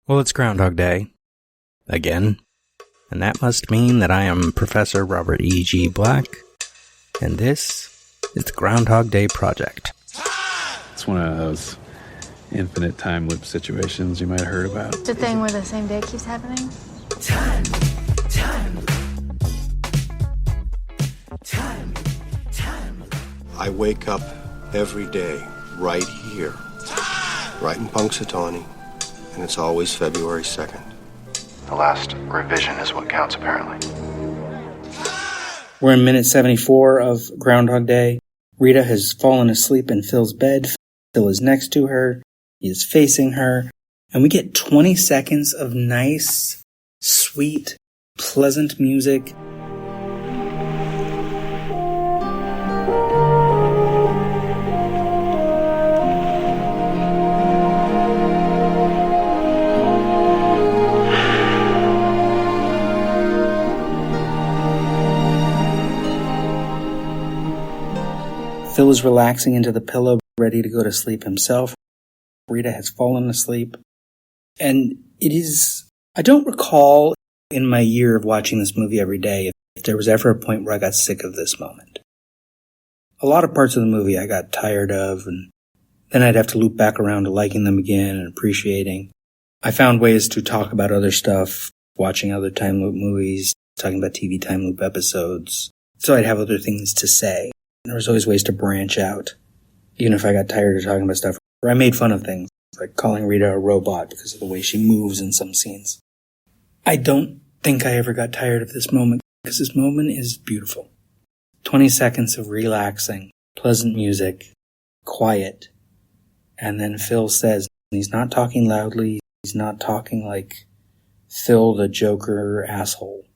Well, it's Groundhog Day. Again. And that must mean that I am Professor Robert E.G. Black, and this is the Groundhog Day Project. It's one of those infinite time loop situations you might have heard about. It's a thing where the same day keeps happening. Time. I wake up every day right here, right in Punxsutawney, and it's always February 2nd. The last revision is what counts, apparently. We're in minute 74 of Groundhog Day. Rita has fallen asleep in Phil's bed. Phil is next to her. He is facing her. And we get 20 seconds of nice, sweet, pleasant music. Phil is relaxing into the pillow, ready to go to sleep himself. Rita has fallen asleep. And it is, I don't recall in my year of watching this movie every day if there was ever a point where I got sick of this moment. A lot of parts of the movie I got tired of, and then I'd have to loop back around to liking them again and appreciating. I found ways to talk about other stuff, watching other time loop movies, talking about TV time loop episodes, so I'd have other things to say. There was always ways to branch out, even if I got tired of talking about stuff. Or I made fun of things, like calling Rita a robot because of the way she moves in some scenes. I don't think I ever got tired of this moment, because this moment is beautiful. 20 seconds of relaxing, pleasant music, quiet. And then Phil says, he's not talking loudly, he's not talking like Phil the Joker asshole.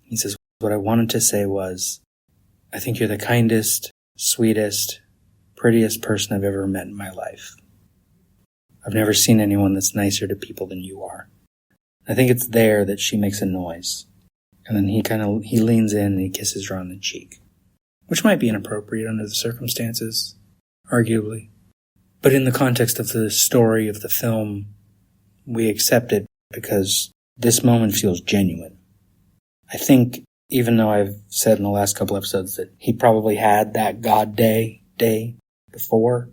He says, what I wanted to say was, I think you're the kindest, sweetest, prettiest person I've ever met in my life. I've never seen anyone that's nicer to people than you are. I think it's there that she makes a noise. And then he leans in and he kisses her on the cheek. Which might be inappropriate under the circumstances, arguably. But in the context of the story of the film, we accept it because this moment feels genuine. I think, even though I've said in the last couple episodes that he probably had that God day before,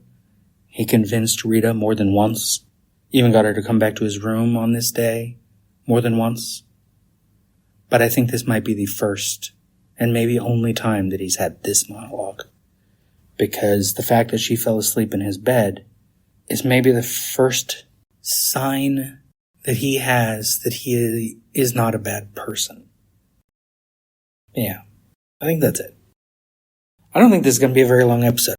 he convinced Rita more than once, even got her to come back to his room on this day more than once. But I think this might be the first and maybe only time that he's had this monologue, because the fact that she fell asleep in his bed is maybe the first sign that he has that he is not a bad person. Yeah, I think that's it. I don't think this is going to be a very long episode.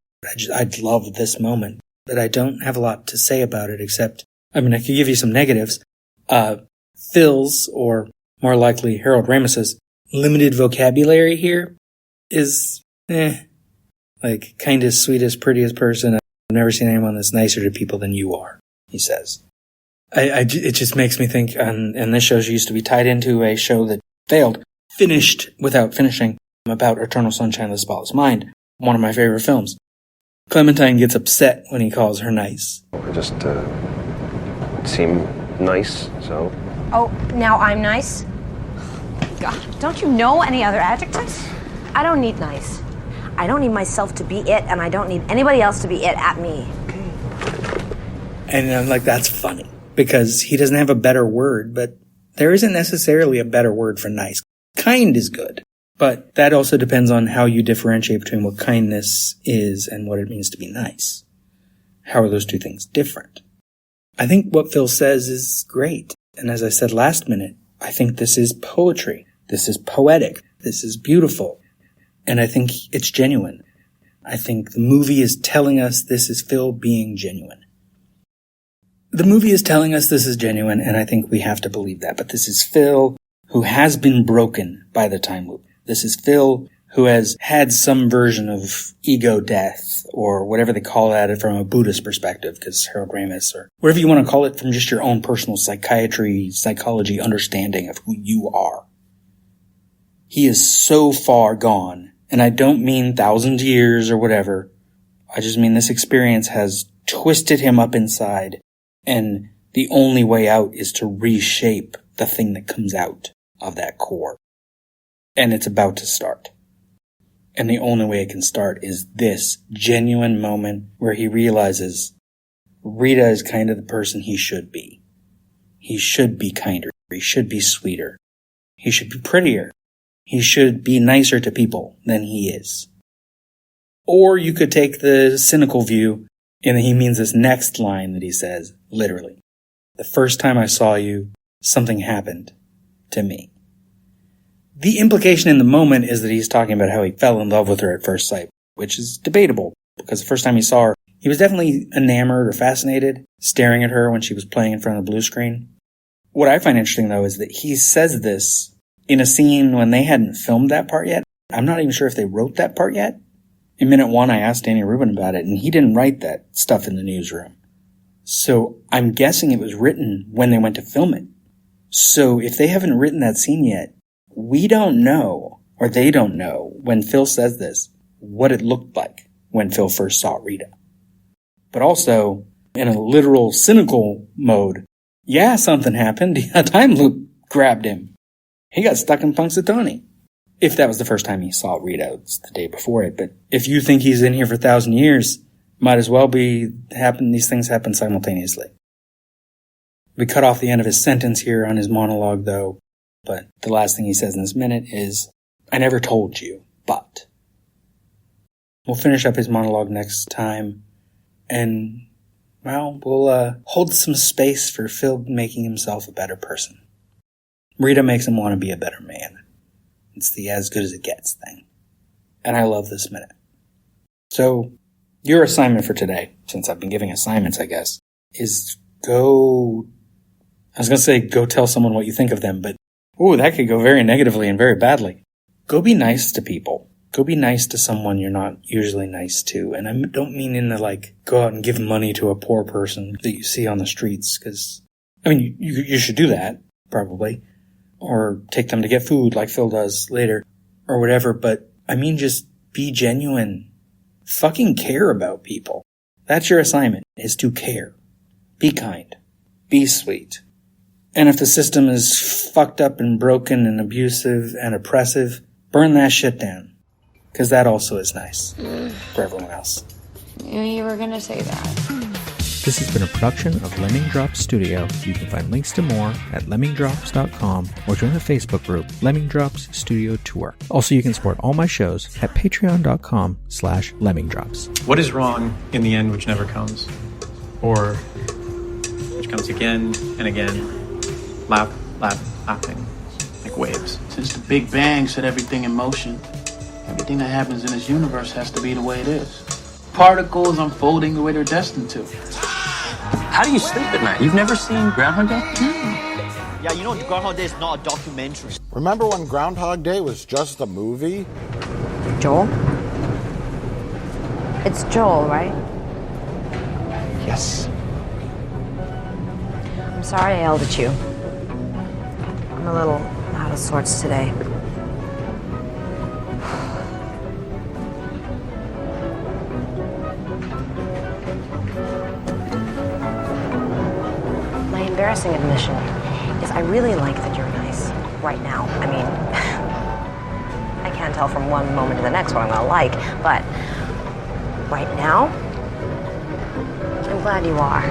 I love this moment, but I don't have a lot to say about it except, I could give you some negatives. Phil's, or more likely Harold Ramis's, limited vocabulary here is, like, kindest, sweetest, prettiest person. I've never seen anyone that's nicer to people than you are, he says. It just makes me think, and this show used to be tied into a show that failed. Finished without finishing, about Eternal Sunshine of the Spotless Mind, one of my favorite films. Clementine gets upset when he calls her nice. I just seem nice, so. Oh, now I'm nice? God, don't you know any other adjectives? I don't need nice. I don't need myself to be it, and I don't need anybody else to be it at me. And I'm like, that's funny, because he doesn't have a better word, but there isn't necessarily a better word for nice. Kind is good, but that also depends on how you differentiate between what kindness is and what it means to be nice. How are those two things different? I think what Phil says is great. And as I said last minute, I think this is poetry. This is poetic. This is beautiful. And I think it's genuine. I think the movie is telling us this is Phil being genuine. The movie is telling us this is genuine, and I think we have to believe that. But this is Phil who has been broken by the time loop. This is Phil who has had some version of ego death, or whatever they call that from a Buddhist perspective, because Harold Ramis, or whatever you want to call it from just your own personal psychology understanding of who you are. He is so far gone, and I don't mean 1,000 years or whatever. I just mean this experience has twisted him up inside and The only way out is to reshape the thing that comes out of that core. And it's about to start. And the only way it can start is this genuine moment where he realizes Rita is kind of the person he should be. He should be kinder. He should be sweeter. He should be prettier. He should be nicer to people than he is. Or you could take the cynical view, and he means this next line that he says, literally. The first time I saw you, something happened to me. The implication in the moment is that he's talking about how he fell in love with her at first sight, which is debatable, because the first time he saw her, he was definitely enamored or fascinated, staring at her when she was playing in front of the blue screen. What I find interesting, though, is that he says this in a scene when they hadn't filmed that part yet. I'm not even sure if they wrote that part yet. In minute one, I asked Danny Rubin about it, and he didn't write that stuff in the newsroom. So I'm guessing it was written when they went to film it. So if they haven't written that scene yet, we don't know, or they don't know, when Phil says this, what it looked like when Phil first saw Rita. But also, in a literal, cynical mode, yeah, something happened. A time loop grabbed him. He got stuck in Punxsutawney. If that was the first time he saw Rita, it's the day before it. But if you think he's in here for 1,000 years, might as well be these things happen simultaneously. We cut off the end of his sentence here on his monologue, though. But the last thing he says in this minute is, I never told you, but. We'll finish up his monologue next time. And, well, we'll hold some space for Phil making himself a better person. Rita makes him want to be a better man. It's the as good as it gets thing. And I love this minute. So, your assignment for today, since I've been giving assignments, I guess, is go tell someone what you think of them, but ooh, that could go very negatively and very badly. Go be nice to people. Go be nice to someone you're not usually nice to. And I don't mean in the, go out and give money to a poor person that you see on the streets, because, you should do that, probably. Or take them to get food like Phil does later, or whatever, but I mean just be genuine. Fucking care about people. That's your assignment, is to care. Be kind. Be sweet. And if the system is fucked up and broken and abusive and oppressive, burn that shit down. Because that also is nice for everyone else. Knew you were gonna say that. This has been a production of Lemming Drops Studio. You can find links to more at lemmingdrops.com or join the Facebook group Lemming Drops Studio Tour. Also, you can support all my shows at patreon.com/lemmingdrops. What is wrong in the end which never comes? Or which comes again and again, lapping, like waves? Since the Big Bang set everything in motion, everything that happens in this universe has to be the way it is. Particles unfolding the way they're destined to. How do you sleep at night? You've never seen Groundhog Day? Yeah, you know Groundhog Day is not a documentary. Remember when Groundhog Day was just a movie? Joel? It's Joel, right? Yes. I'm sorry I yelled at you. I'm a little out of sorts today. Embarrassing admission is I really like that you're nice right now. I mean, I can't tell from one moment to the next what I'm gonna like, but right now, I'm glad you are.